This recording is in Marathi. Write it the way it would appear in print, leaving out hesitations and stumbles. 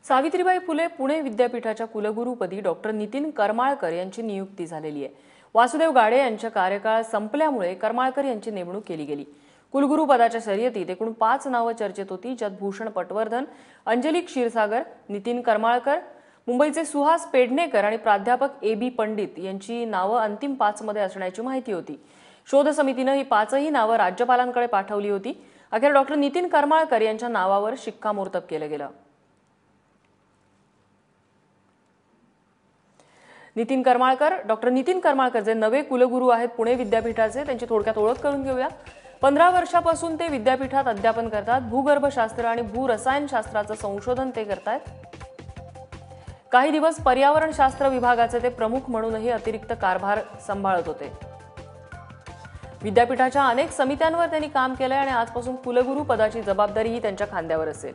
सावित्रीबाई फुले पुणे विद्यापीठाच्या कुलगुरूपदी डॉक्टर नितीन करमाळकर यांची नियुक्ती झालेली आहे। वासुदेव गाडे यांचा कार्यकाळ संपल्यामुळे करमाळकर यांची नेमणूक केली गेली। कुलगुरू पदाच्या शर्यतीत एकूण 5 नावं चर्चेत होती, ज्यात भूषण पटवर्धन, अंजली क्षीरसागर, नितीन करमाळकर, मुंबईचे सुहास पेडणेकर आणि प्राध्यापक ए बी पंडित यांची नावं अंतिम 5 मध्ये असण्याची माहिती होती। शोध समितीने ही 5ही नावं राज्यपालांकडे पाठवली होती। अखेर डॉक्टर नितीन करमाळकर यांच्या नावावर शिक्कामोर्तब केलं गेलं। डॉक्टर नितीन करमाळकर जे नवे कुलगुरू आहेत पुणे विद्यापीठाचे, त्यांची थोडक्यात ओळख करून घेऊया। 15 वर्षापासून ते विद्यापीठात अध्यापन करतात। भूगर्भशास्त्र आणि भूरसायनशास्त्राचं संशोधन ते करतात। काही दिवस पर्यावरणशास्त्र विभागाचे ते प्रमुख म्हणूनही अतिरिक्त कारभार सांभाळत होते। विद्यापीठाच्या अनेक समित्यांवर त्यांनी काम केलंय आणि आजपासून कुलगुरू पदाची जबाबदारीही त्यांच्या खांद्यावर असेल।